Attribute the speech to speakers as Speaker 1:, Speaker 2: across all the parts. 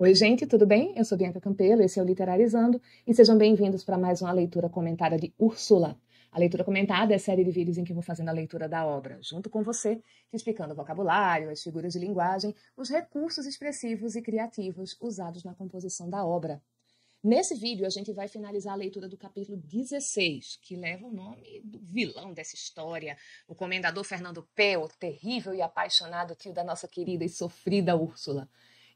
Speaker 1: Oi, gente, tudo bem? Eu sou Bianca Campelo, esse é o Literalizando, e sejam bem-vindos para mais uma leitura comentada de Úrsula. A leitura comentada é a série de vídeos em que eu vou fazendo a leitura da obra, junto com você, te explicando o vocabulário, as figuras de linguagem, os recursos expressivos e criativos usados na composição da obra. Nesse vídeo, a gente vai finalizar a leitura do capítulo 16, que leva o nome do vilão dessa história, o comendador Fernando P., o terrível e apaixonado tio da nossa querida e sofrida Úrsula.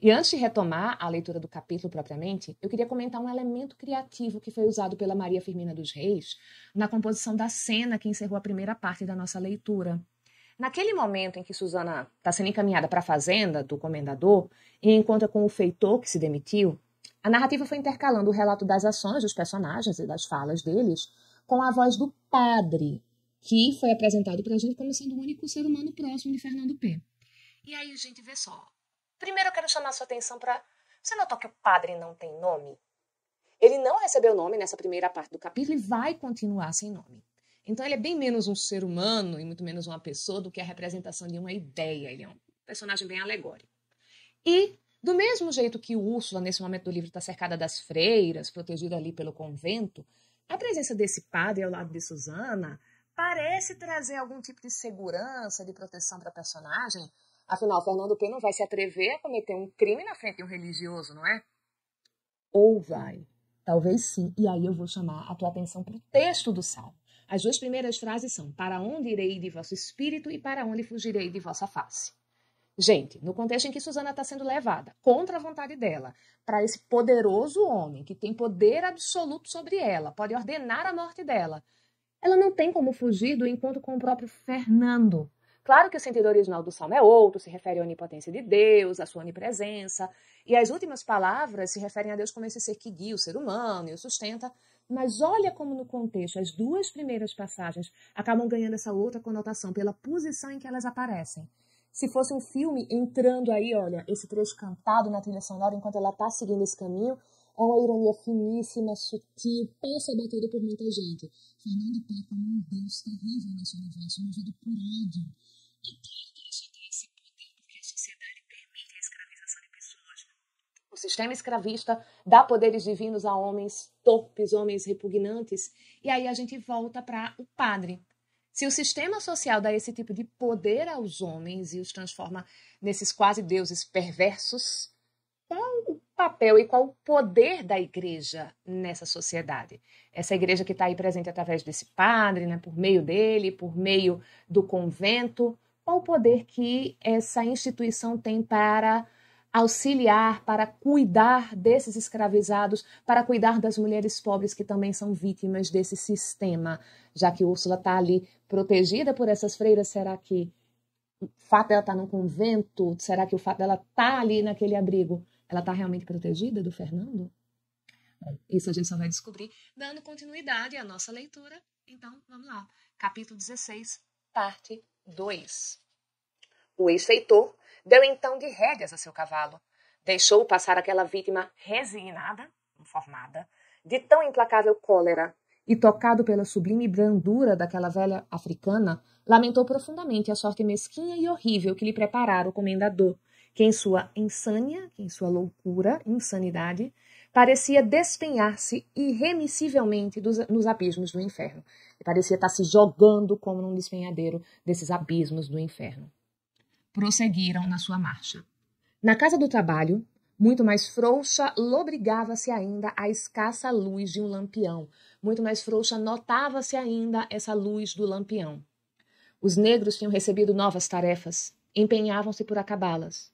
Speaker 1: E antes de retomar a leitura do capítulo propriamente, eu queria comentar um elemento criativo que foi usado pela Maria Firmina dos Reis na composição da cena que encerrou a primeira parte da nossa leitura. Naquele momento em que Susana está sendo encaminhada para a fazenda do comendador e encontra com o feitor que se demitiu, a narrativa foi intercalando o relato das ações dos personagens e das falas deles com a voz do padre, que foi apresentado para a gente como sendo o único ser humano próximo de Fernando P. E aí a gente vê só. Primeiro eu quero chamar sua atenção para... Você notou que o padre não tem nome? Ele não recebeu nome nessa primeira parte do capítulo e vai continuar sem nome. Então ele é bem menos um ser humano e muito menos uma pessoa do que a representação de uma ideia. Ele é um personagem bem alegórico. E, do mesmo jeito que o Úrsula, nesse momento do livro, está cercada das freiras, protegida ali pelo convento, a presença desse padre ao lado de Susana parece trazer algum tipo de segurança, de proteção para a personagem. Afinal, Fernando P. não vai se atrever a cometer um crime na frente de um religioso, não é? Ou vai. Talvez sim. E aí eu vou chamar a tua atenção para o texto do Salmo. As duas primeiras frases são: para onde irei de vosso espírito e para onde fugirei de vossa face. Gente, no contexto em que Susana está sendo levada, contra a vontade dela, para esse poderoso homem que tem poder absoluto sobre ela, pode ordenar a morte dela, ela não tem como fugir do encontro com o próprio Fernando. Claro que o sentido original do Salmo é outro, se refere à onipotência de Deus, à sua onipresença, e as últimas palavras se referem a Deus como esse ser que guia o ser humano e o sustenta, mas olha como no contexto as duas primeiras passagens acabam ganhando essa outra conotação pela posição em que elas aparecem. Se fosse um filme entrando aí, olha, esse trecho cantado na trilha sonora enquanto ela está seguindo esse caminho, é uma ironia finíssima, sutil, passa batida por muita gente. Fernando P. como um Deus terrível nesse universo, movido por ódio. E claro que ele só tem esse poder porque a sociedade permite a escravização de pessoas. O sistema escravista dá poderes divinos a homens torpes, homens repugnantes. E aí a gente volta para o padre. Se o sistema social dá esse tipo de poder aos homens e os transforma nesses quase deuses perversos, qual o papel e qual o poder da igreja nessa sociedade? Essa igreja que está aí presente através desse padre, né, por meio dele, por meio do convento, qual o poder que essa instituição tem para auxiliar, para cuidar desses escravizados, para cuidar das mulheres pobres que também são vítimas desse sistema? Já que Úrsula está ali protegida por essas freiras, será que o fato dela estar num convento, será que o fato dela estar ali naquele abrigo, ela está realmente protegida do Fernando? Bom, isso a gente só vai descobrir dando continuidade à nossa leitura. Então, vamos lá. Capítulo 16, parte 2. O ex-feitor deu então de rédeas a seu cavalo. Deixou passar aquela vítima resignada, informada, de tão implacável cólera, e, tocado pela sublime brandura daquela velha africana, lamentou profundamente a sorte mesquinha e horrível que lhe preparara o comendador, que em sua insânia, que em sua loucura, insanidade, parecia despenhar-se irremissivelmente nos abismos do inferno. E parecia estar se jogando como num despenhadeiro desses abismos do inferno. Prosseguiram na sua marcha. Na casa do trabalho, muito mais frouxa, lobrigava-se ainda a escassa luz de um lampião. Muito mais frouxa notava-se ainda essa luz do lampião. Os negros tinham recebido novas tarefas. Empenhavam-se por acabá-las.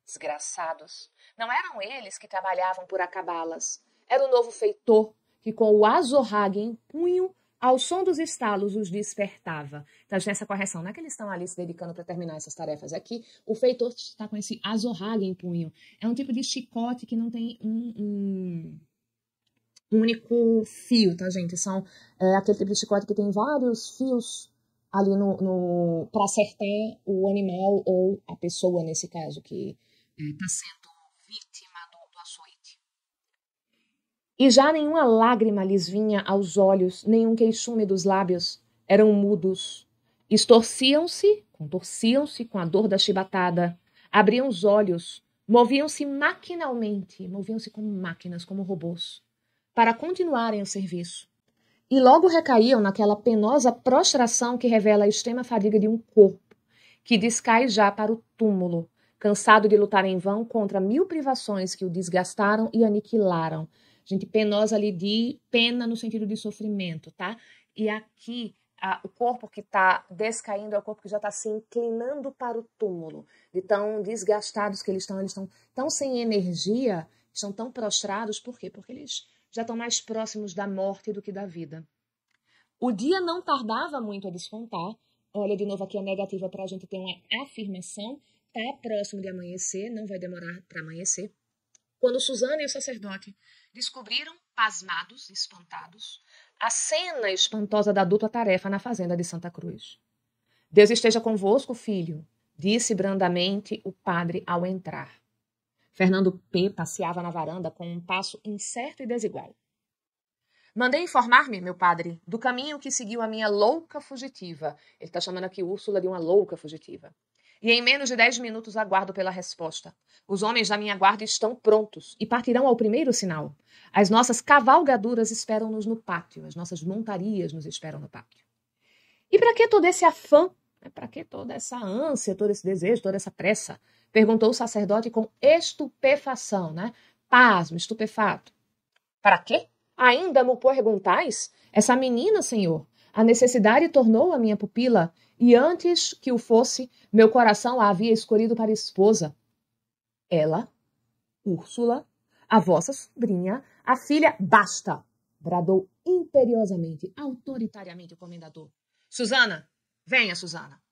Speaker 1: Desgraçados! Não eram eles que trabalhavam por acabá-las. Era o novo feitor que, com o azorrague em punho, ao som dos estalos, os despertava. Então, nessa correção, não é que eles estão ali se dedicando para terminar essas tarefas. É que o feitor está com esse azorrague em punho. É um tipo de chicote que não tem um único fio, tá, gente? São aquele tipo de chicote que tem vários fios ali para acertar o animal ou a pessoa, nesse caso, que está sendo vítima do açoite. E já nenhuma lágrima lhes vinha aos olhos, nenhum queixume dos lábios. Eram mudos. Contorciam-se com a dor da chibatada. Abriam os olhos, Moviam-se maquinalmente, moviam-se como máquinas, como robôs, para continuarem o serviço. E logo recaíam naquela penosa prostração que revela a extrema fadiga de um corpo, que descai já para o túmulo, cansado de lutar em vão contra 1000 privações que o desgastaram e aniquilaram. Gente, penosa ali de pena no sentido de sofrimento, tá? E aqui, o corpo que está descaindo é o corpo que já está se inclinando para o túmulo, de tão desgastados que eles estão tão sem energia, estão tão prostrados. Por quê? Porque eles já estão mais próximos da morte do que da vida. O dia não tardava muito a despontar. Olha, de novo aqui a negativa para a gente ter uma afirmação. Está próximo de amanhecer, não vai demorar para amanhecer. Quando Susana e o sacerdote descobriram, pasmados, espantados, a cena espantosa da dupla tarefa na fazenda de Santa Cruz. Deus esteja convosco, filho, disse brandamente o padre ao entrar. Fernando P. passeava na varanda com um passo incerto e desigual. Mandei informar-me, meu padre, do caminho que seguiu a minha louca fugitiva. Ele está chamando aqui Úrsula de uma louca fugitiva. E em menos de 10 minutos aguardo pela resposta. Os homens da minha guarda estão prontos e partirão ao primeiro sinal. As nossas cavalgaduras esperam-nos no pátio, as nossas montarias nos esperam no pátio. E para que todo esse afã? Para que toda essa ânsia, todo esse desejo, toda essa pressa? Perguntou o sacerdote com estupefação, né? Pasmo, estupefato. Para quê? Ainda me perguntais? Essa menina, senhor, a necessidade tornou a minha pupila, e antes que o fosse, meu coração a havia escolhido para esposa. Ela, Úrsula, a vossa sobrinha, a filha... Basta! Bradou imperiosamente, autoritariamente o comendador. Susana! Venha, Susana!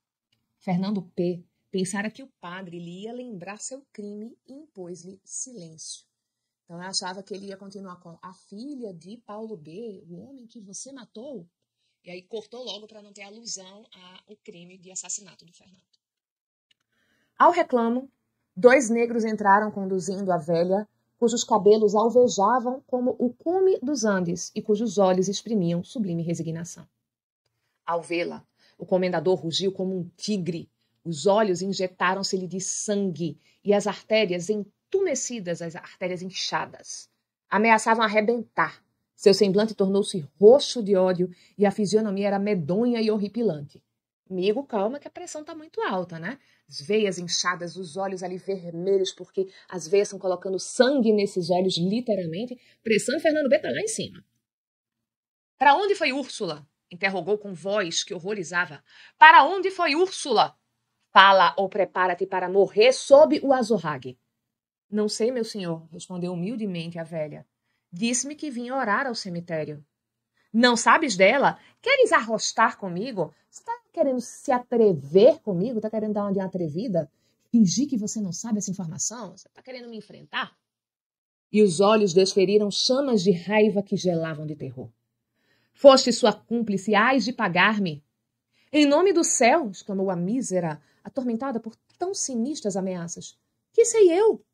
Speaker 1: Fernando P. pensara que o padre lhe ia lembrar seu crime e impôs-lhe silêncio. Então, eu achava que ele ia continuar com a filha de Paulo B., o homem que você matou. E aí cortou logo para não ter alusão ao crime de assassinato do Fernando. Ao reclamo, 2 negros entraram conduzindo a velha, cujos cabelos alvejavam como o cume dos Andes e cujos olhos exprimiam sublime resignação. Ao vê-la, o comendador rugiu como um tigre. Os olhos injetaram-se-lhe de sangue e as artérias entumecidas, as artérias inchadas, ameaçavam arrebentar. Seu semblante tornou-se roxo de ódio e a fisionomia era medonha e horripilante. Amigo, calma que a pressão está muito alta, né? As veias inchadas, os olhos ali vermelhos, porque as veias estão colocando sangue nesses olhos, literalmente. Pressão, Fernando B. está lá em cima. Para onde foi Úrsula? Interrogou com voz que horrorizava. Para onde foi Úrsula? Fala ou prepara-te para morrer sob o azorrague. Não sei, meu senhor, respondeu humildemente a velha. Disse-me que vinha orar ao cemitério. Não sabes dela? Queres arrostar comigo? Você está querendo se atrever comigo? Está querendo dar uma de atrevida? Fingir que você não sabe essa informação? Você está querendo me enfrentar? E os olhos desferiram chamas de raiva que gelavam de terror. Foste sua cúmplice, hás de pagar-me. Em nome do céu, exclamou a mísera, atormentada por tão sinistras ameaças. Que sei eu?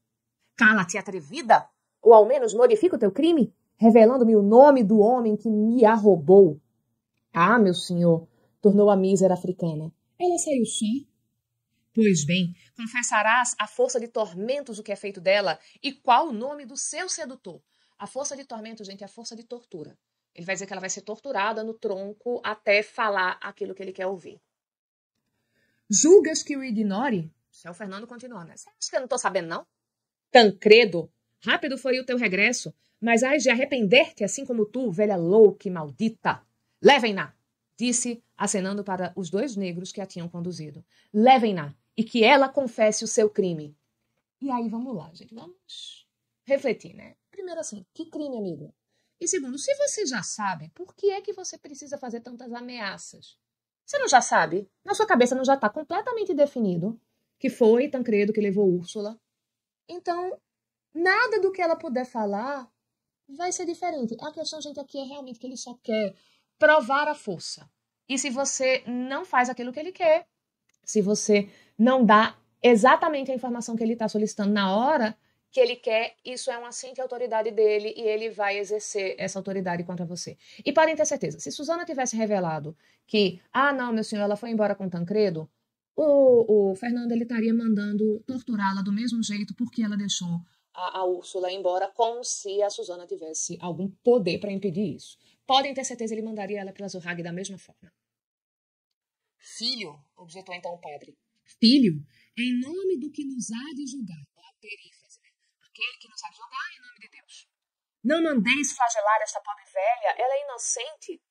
Speaker 1: Cala-te, atrevida! Ou ao menos modifica o teu crime, revelando-me o nome do homem que me a roubou. Ah, meu senhor, tornou a mísera africana. Ela saiu só? Pois bem, confessarás a força de tormentos o que é feito dela e qual o nome do seu sedutor. A força de tormentos, gente, é a força de tortura. Ele vai dizer que ela vai ser torturada no tronco até falar aquilo que ele quer ouvir. Julgas que o ignore? O Fernando continua, né? Você acha que eu não estou sabendo, não? Tancredo, rápido foi o teu regresso, mas hás de arrepender-te, assim como tu, velha louca e maldita. Levem-na, disse, acenando para os 2 negros que a tinham conduzido. Levem-na, e que ela confesse o seu crime. E aí, vamos lá, gente, vamos refletir, né? Primeiro assim, que crime, amigo? E segundo, se você já sabe, por que é que você precisa fazer tantas ameaças? Você não já sabe? Na sua cabeça não já está completamente definido que foi Tancredo que levou Úrsula? Então, nada do que ela puder falar vai ser diferente. A questão, gente, aqui é realmente que ele só quer provar a força. E se você não faz aquilo que ele quer, se você não dá exatamente a informação que ele está solicitando na hora que ele quer, isso é um assento de autoridade dele e ele vai exercer essa autoridade contra você. E podem ter certeza, se Susana tivesse revelado que, não, meu senhor, ela foi embora com Tancredo, o Fernando ele estaria mandando torturá-la do mesmo jeito porque ela deixou a Úrsula embora, como se a Susana tivesse algum poder para impedir isso. Podem ter certeza, ele mandaria ela para Azurrag da mesma forma. Filho, objetou então o padre. Filho, em nome do que nos há de julgar, a perífrase, né? Aquele que nos há de julgar em nome de Deus. Não mandeis flagelar esta pobre velha, ela é inocente.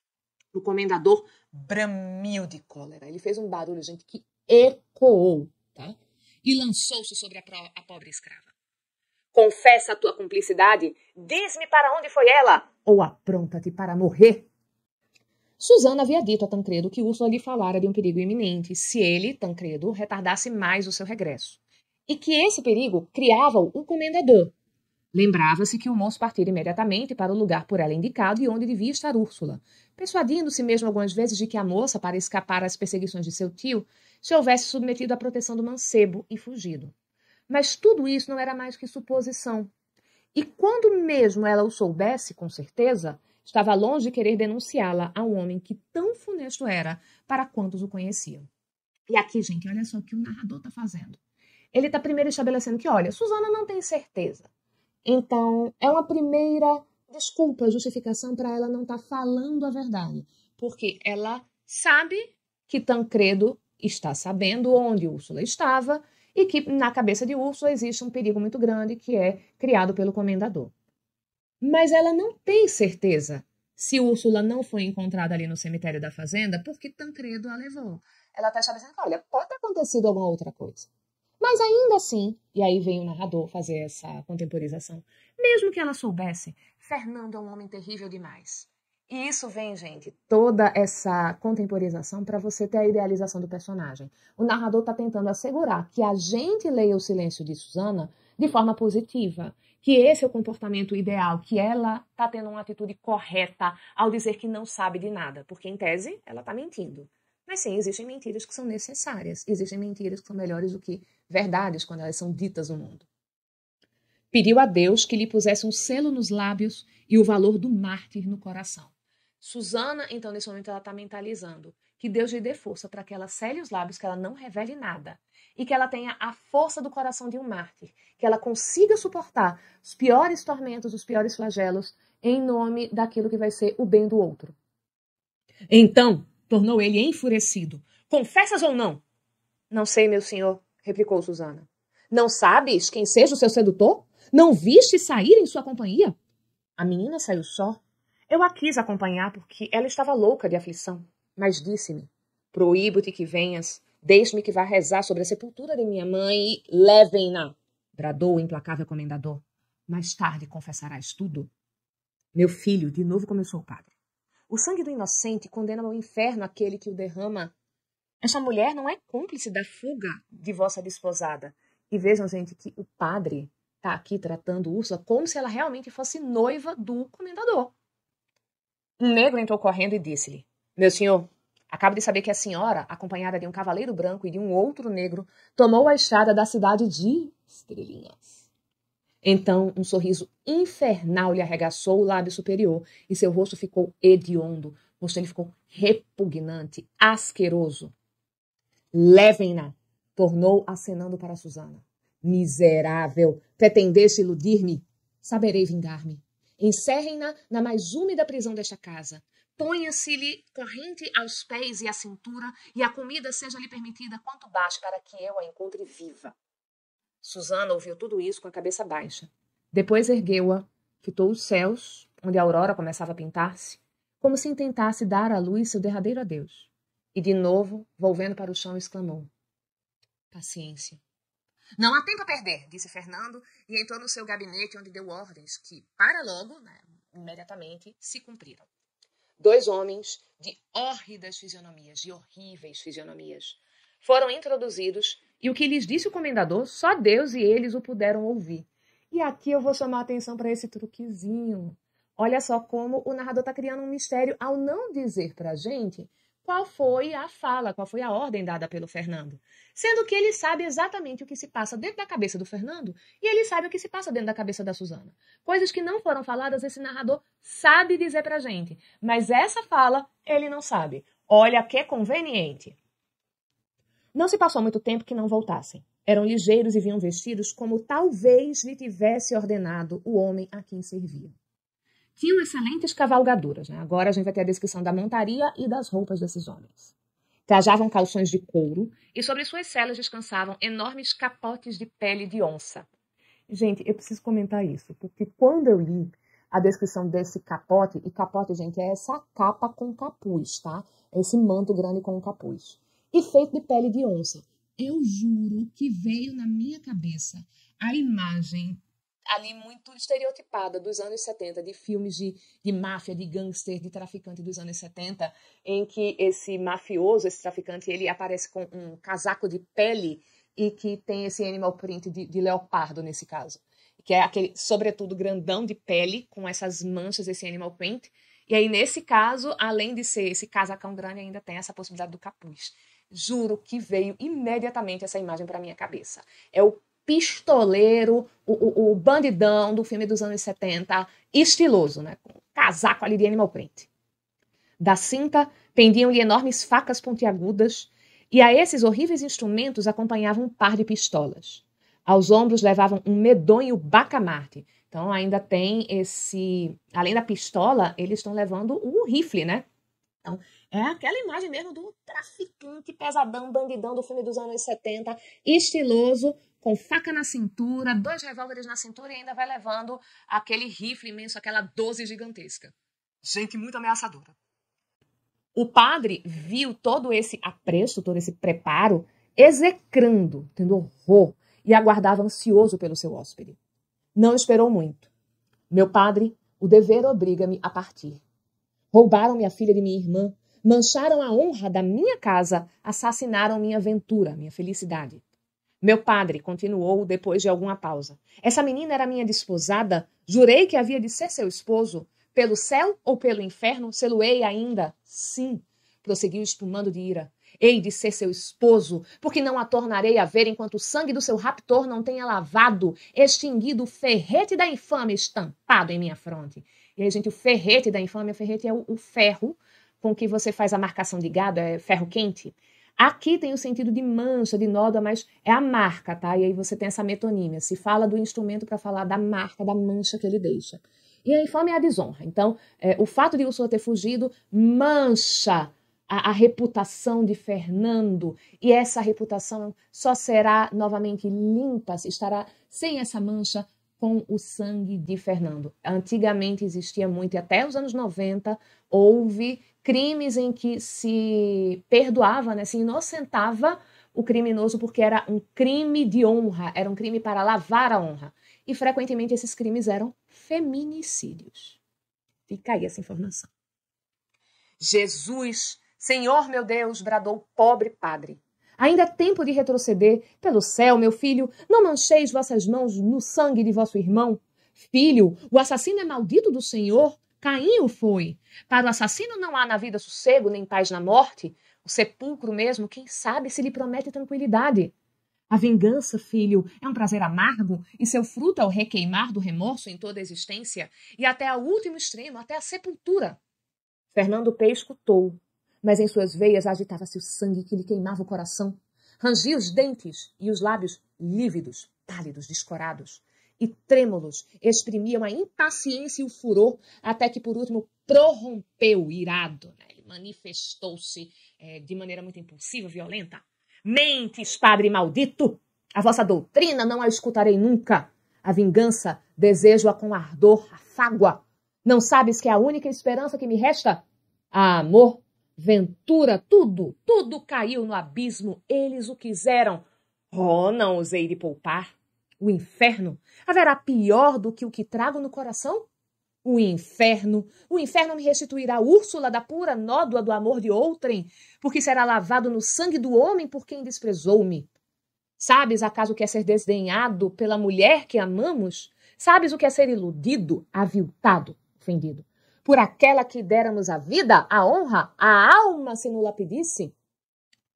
Speaker 1: O comendador bramiu de cólera. Ele fez um barulho, gente, que ecoou, tá? E lançou-se sobre a pobre escrava. Confessa a tua cumplicidade, diz-me para onde foi ela, ou apronta-te para morrer. Susana havia dito a Tancredo que Úrsula lhe falara de um perigo iminente se ele, Tancredo, retardasse mais o seu regresso. E que esse perigo criava-o o comendador. Lembrava-se que o moço partira imediatamente para o lugar por ela indicado e onde devia estar Úrsula, persuadindo-se mesmo algumas vezes de que a moça, para escapar às perseguições de seu tio, se houvesse submetido à proteção do mancebo e fugido. Mas tudo isso não era mais que suposição. E quando mesmo ela o soubesse com certeza, estava longe de querer denunciá-la a um homem que tão funesto era para quantos o conheciam. E aqui, gente, olha só o que o narrador está fazendo. Ele está primeiro estabelecendo que, olha, Susana não tem certeza. Então, é uma primeira desculpa, justificação para ela não estar falando a verdade. Porque ela sabe que Tancredo está sabendo onde Úrsula estava e que na cabeça de Úrsula existe um perigo muito grande que é criado pelo comendador. Mas ela não tem certeza se Úrsula não foi encontrada ali no cemitério da fazenda porque Tancredo a levou. Ela está estabelecendo que, olha, pode ter acontecido alguma outra coisa. Mas ainda assim, e aí vem o narrador fazer essa contemporização, mesmo que ela soubesse, Fernando é um homem terrível demais. E isso vem, gente, toda essa contemporização para você ter a idealização do personagem. O narrador está tentando assegurar que a gente leia o silêncio de Susana de forma positiva, que esse é o comportamento ideal, que ela está tendo uma atitude correta ao dizer que não sabe de nada, porque em tese ela está mentindo. Mas sim, existem mentiras que são necessárias, existem mentiras que são melhores do que verdades quando elas são ditas no mundo. Pediu a Deus que lhe pusesse um selo nos lábios e o valor do mártir no coração. Susana, então, nesse momento, ela está mentalizando que Deus lhe dê força para que ela cele os lábios, que ela não revele nada, e que ela tenha a força do coração de um mártir, que ela consiga suportar os piores tormentos, os piores flagelos, em nome daquilo que vai ser o bem do outro. Então, tornou ele enfurecido. Confessas ou não? Não sei, meu senhor, replicou Susana. Não sabes quem seja o seu sedutor? Não viste sair em sua companhia? A menina saiu só. Eu a quis acompanhar porque ela estava louca de aflição. Mas disse-me, proíbo-te que venhas, deixe-me que vá rezar sobre a sepultura de minha mãe e levem-na, bradou o implacável comendador. Mais tarde confessarás tudo. Meu filho, de novo começou o padre. O sangue do inocente condena ao inferno aquele que o derrama. Essa mulher não é cúmplice da fuga de vossa desposada. E vejam, gente, que o padre está aqui tratando Úrsula como se ela realmente fosse noiva do comendador. Um negro entrou correndo e disse-lhe, meu senhor, acabo de saber que a senhora, acompanhada de um cavaleiro branco e de um outro negro, tomou a estrada da cidade de Estrelinhas. Então, um sorriso infernal lhe arregaçou o lábio superior e seu rosto ficou hediondo, o rosto dele ficou repugnante, asqueroso. Levem-na, tornou acenando para Susana. Miserável, pretendeste iludir-me? Saberei vingar-me. Encerrem-na na mais úmida prisão desta casa. Ponha-se-lhe corrente aos pés e à cintura, e a comida seja-lhe permitida quanto baste para que eu a encontre viva. Susana ouviu tudo isso com a cabeça baixa. Depois ergueu-a, fitou os céus, onde a aurora começava a pintar-se, como se intentasse dar à luz seu derradeiro adeus. E de novo, volvendo para o chão, exclamou. Paciência. Não há tempo a perder, disse Fernando, e entrou no seu gabinete, onde deu ordens que, para logo, imediatamente, se cumpriram. 2 homens de hórridas fisionomias, de horríveis fisionomias, foram introduzidos, e o que lhes disse o comendador, só Deus e eles o puderam ouvir. E aqui eu vou chamar a atenção para esse truquezinho. Olha só como o narrador está criando um mistério ao não dizer para a gente qual foi a fala, qual foi a ordem dada pelo Fernando. Sendo que ele sabe exatamente o que se passa dentro da cabeça do Fernando e ele sabe o que se passa dentro da cabeça da Susana. Coisas que não foram faladas, esse narrador sabe dizer pra gente. Mas essa fala, ele não sabe. Olha que conveniente. Não se passou muito tempo que não voltassem. Eram ligeiros e vinham vestidos como talvez lhe tivesse ordenado o homem a quem serviam. Tinham excelentes cavalgaduras, né? Agora a gente vai ter a descrição da montaria e das roupas desses homens. Trajavam calções de couro e sobre suas celas descansavam enormes capotes de pele de onça. Gente, eu preciso comentar isso, porque quando eu li a descrição desse capote, e capote, gente, é essa capa com capuz, tá? É esse manto grande com capuz. E feito de pele de onça. Eu juro que veio na minha cabeça a imagem ali muito estereotipada dos anos 70, de filmes de máfia, de gangster, de traficante dos anos 70, em que esse mafioso, esse traficante, ele aparece com um casaco de pele e que tem esse animal print de leopardo, nesse caso. Que é aquele, sobretudo, grandão de pele, com essas manchas, esse animal print. E aí, nesse caso, além de ser esse casacão grande, ainda tem essa possibilidade do capuz. Juro que veio imediatamente essa imagem para minha cabeça. É o pistoleiro, o bandidão do filme dos anos 70, estiloso, né? Com casaco ali de animal print. Da cinta pendiam-lhe enormes facas pontiagudas, e a esses horríveis instrumentos acompanhava um par de pistolas. Aos ombros levavam um medonho bacamarte. Então ainda tem esse... Além da pistola, eles estão levando o rifle, né? Então, é aquela imagem mesmo do traficante pesadão, bandidão do filme dos anos 70, estiloso, com faca na cintura, 2 revólveres na cintura e ainda vai levando aquele rifle imenso, aquela 12 gigantesca. Gente muito ameaçadora. O padre viu todo esse apreço, todo esse preparo, execrando, tendo horror, e aguardava ansioso pelo seu hóspede. Não esperou muito. Meu padre, o dever obriga-me a partir. Roubaram minha filha de minha irmã, mancharam a honra da minha casa, assassinaram minha ventura, minha felicidade. Meu padre, continuou depois de alguma pausa. Essa menina era minha desposada, jurei que havia de ser seu esposo. Pelo céu ou pelo inferno, sê-lo-ei ainda? Sim, prosseguiu espumando de ira. Hei de ser seu esposo, porque não a tornarei a ver enquanto o sangue do seu raptor não tenha lavado, extinguido o ferrete da infâmia estampado em minha fronte. E aí, gente, o ferrete da infâmia, o ferrete é o ferro com que você faz a marcação de gado, é ferro quente. Aqui tem o sentido de mancha, de nódoa, mas é a marca, tá? E aí você tem essa metonímia. Se fala do instrumento para falar da marca, da mancha que ele deixa. E a infâmia é a desonra. Então, o fato de Úrsula ter fugido mancha a reputação de Fernando. E essa reputação só será novamente limpa, estará sem essa mancha com o sangue de Fernando. Antigamente existia muito, e até os anos 90 houve crimes em que se perdoava, né, se inocentava o criminoso porque era um crime de honra, era um crime para lavar a honra. E frequentemente esses crimes eram feminicídios. Fica aí essa informação. Jesus, Senhor meu Deus, bradou o pobre padre. Ainda é tempo de retroceder. Pelo céu, meu filho, não mancheis vossas mãos no sangue de vosso irmão. Filho, o assassino é maldito do Senhor. Caim o foi. Para o assassino não há na vida sossego, nem paz na morte. O sepulcro mesmo, quem sabe se lhe promete tranquilidade. A vingança, filho, é um prazer amargo, e seu fruto é o requeimar do remorso em toda a existência, e até ao último extremo, até a sepultura. Fernando P. escutou, mas em suas veias agitava-se o sangue que lhe queimava o coração. Rangia os dentes e os lábios lívidos, pálidos, descorados, e trêmulos exprimiam a impaciência e o furor, até que, por último, prorrompeu irado. Né? Ele manifestou-se de maneira muito impulsiva, violenta. Mentes, padre maldito! A vossa doutrina não a escutarei nunca. A vingança desejo-a com ardor, afágua. Não sabes que é a única esperança que me resta? Ah, amor, ventura, tudo caiu no abismo. Eles o quiseram. Oh, não usei de poupar. O inferno haverá pior do que o que trago no coração? O inferno me restituirá Úrsula da pura nódoa do amor de outrem, porque será lavado no sangue do homem por quem desprezou-me. Sabes acaso o que é ser desdenhado pela mulher que amamos? Sabes o que é ser iludido, aviltado, ofendido? Por aquela que déramos a vida, a honra, a alma, se nos la pedisse?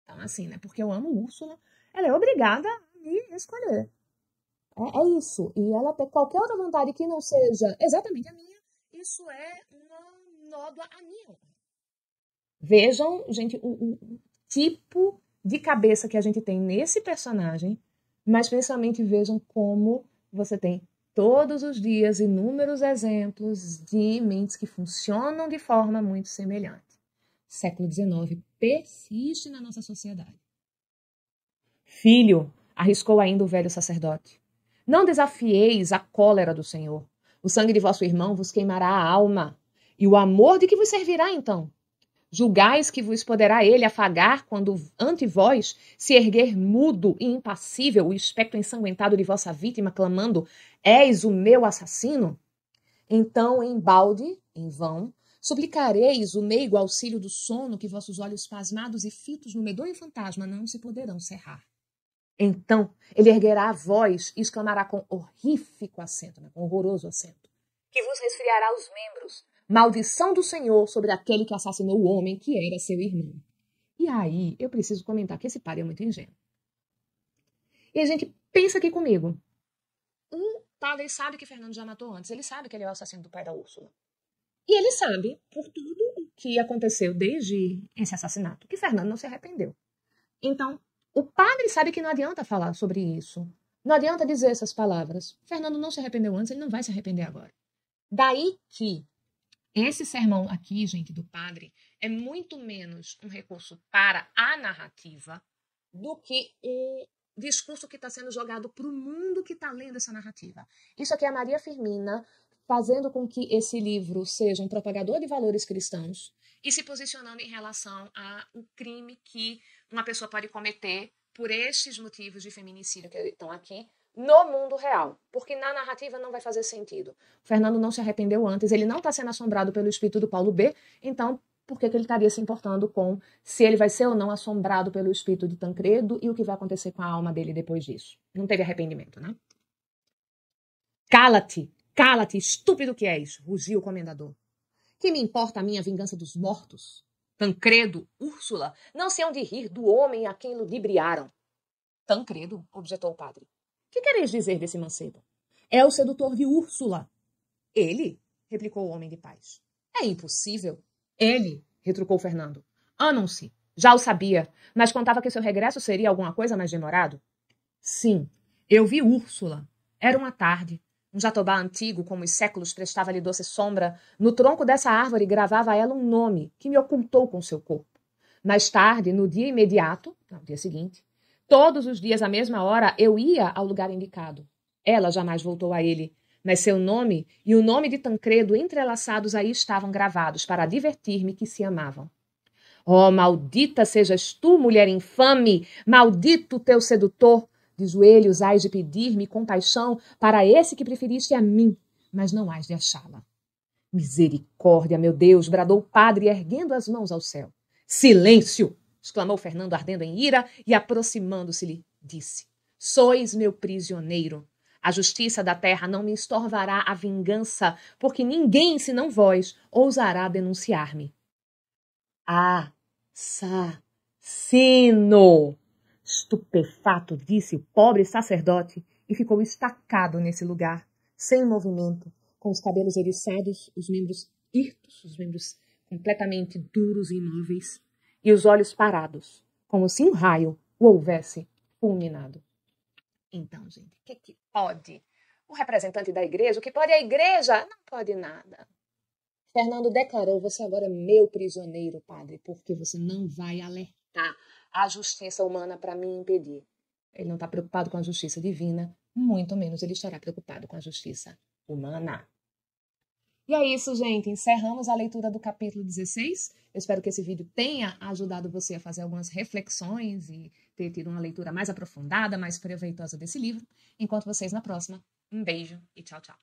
Speaker 1: Então, assim, né? Porque eu amo Úrsula, ela é obrigada a me escolher. É isso. E ela ter qualquer outra vontade que não seja exatamente a minha, isso é uma nódoa a minha honra. Vejam, gente, o tipo de cabeça que a gente tem nesse personagem, mas principalmente vejam como você tem todos os dias inúmeros exemplos de mentes que funcionam de forma muito semelhante. Século XIX persiste na nossa sociedade. Filho, arriscou ainda o velho sacerdote, não desafieis a cólera do Senhor. O sangue de vosso irmão vos queimará a alma. E o amor de que vos servirá então? Julgais que vos poderá ele afagar quando ante vós se erguer mudo e impassível o espectro ensanguentado de vossa vítima, clamando, és o meu assassino? Então, em balde, em vão, suplicareis o meigo auxílio do sono que vossos olhos pasmados e fitos no medonho fantasma não se poderão cerrar. Então, ele erguerá a voz e exclamará com horrífico acento, com horroroso acento, que vos resfriará os membros. Maldição do Senhor sobre aquele que assassinou o homem que era seu irmão. E aí, eu preciso comentar que esse padre é muito ingênuo. E a gente pensa aqui comigo. O padre sabe que Fernando já matou antes. Ele sabe que ele é o assassino do pai da Úrsula. E ele sabe, por tudo o que aconteceu desde esse assassinato, que Fernando não se arrependeu. Então, o padre sabe que não adianta falar sobre isso. Não adianta dizer essas palavras. Fernando não se arrependeu antes, ele não vai se arrepender agora. Daí que esse sermão aqui, gente, do padre, é muito menos um recurso para a narrativa do que um discurso que está sendo jogado para o mundo que está lendo essa narrativa. Isso aqui é a Maria Firmina fazendo com que esse livro seja um propagador de valores cristãos e se posicionando em relação ao crime que uma pessoa pode cometer por estes motivos de feminicídio que estão aqui no mundo real, porque na narrativa não vai fazer sentido. O Fernando não se arrependeu antes, ele não está sendo assombrado pelo espírito do Paulo B, então por que ele estaria se importando com se ele vai ser ou não assombrado pelo espírito de Tancredo e o que vai acontecer com a alma dele depois disso? Não teve arrependimento, né? Cala-te, cala-te, estúpido que és, rugiu o comendador. Que me importa a minha vingança dos mortos? Tancredo, Úrsula, não se hão de rir do homem a quem ludibriaram. Tancredo, objetou o padre. Que quereis dizer desse mancebo? É o sedutor de Úrsula. Ele? Replicou o homem de paz. É impossível. Ele, retrucou Fernando. Amam-se. Já o sabia, mas contava que seu regresso seria alguma coisa mais demorado? Sim, eu vi Úrsula. Era uma tarde. Um jatobá antigo, como os séculos prestava-lhe doce sombra, no tronco dessa árvore gravava a ela um nome que me ocultou com seu corpo. Mais tarde, no dia imediato, no dia seguinte, todos os dias à mesma hora eu ia ao lugar indicado. Ela jamais voltou a ele, mas seu nome e o nome de Tancredo entrelaçados aí estavam gravados para advertir-me que se amavam. Oh, maldita sejas tu, mulher infame! Maldito teu sedutor! De joelhos hás de pedir-me compaixão para esse que preferiste a mim, mas não hás de achá-la. Misericórdia, meu Deus! Bradou o padre, erguendo as mãos ao céu. Silêncio! Exclamou Fernando, ardendo em ira, e aproximando-se-lhe, disse, sois meu prisioneiro. A justiça da terra não me estorvará a vingança, porque ninguém, senão vós, ousará denunciar-me. Assassino! Estupefato, disse o pobre sacerdote, e ficou estacado nesse lugar, sem movimento, com os cabelos eriçados, os membros hirtos, os membros completamente duros e imóveis, e os olhos parados, como se um raio o houvesse fulminado. Então, gente, o que pode o representante da igreja? O que pode a igreja? Não pode nada. Fernando declarou, você agora é meu prisioneiro, padre, porque você não vai alertar a justiça humana para me impedir. Ele não está preocupado com a justiça divina, muito menos ele estará preocupado com a justiça humana. E é isso, gente. Encerramos a leitura do capítulo 16. Eu espero que esse vídeo tenha ajudado você a fazer algumas reflexões e ter tido uma leitura mais aprofundada, mais proveitosa desse livro. Encontro vocês na próxima. Um beijo e tchau, tchau.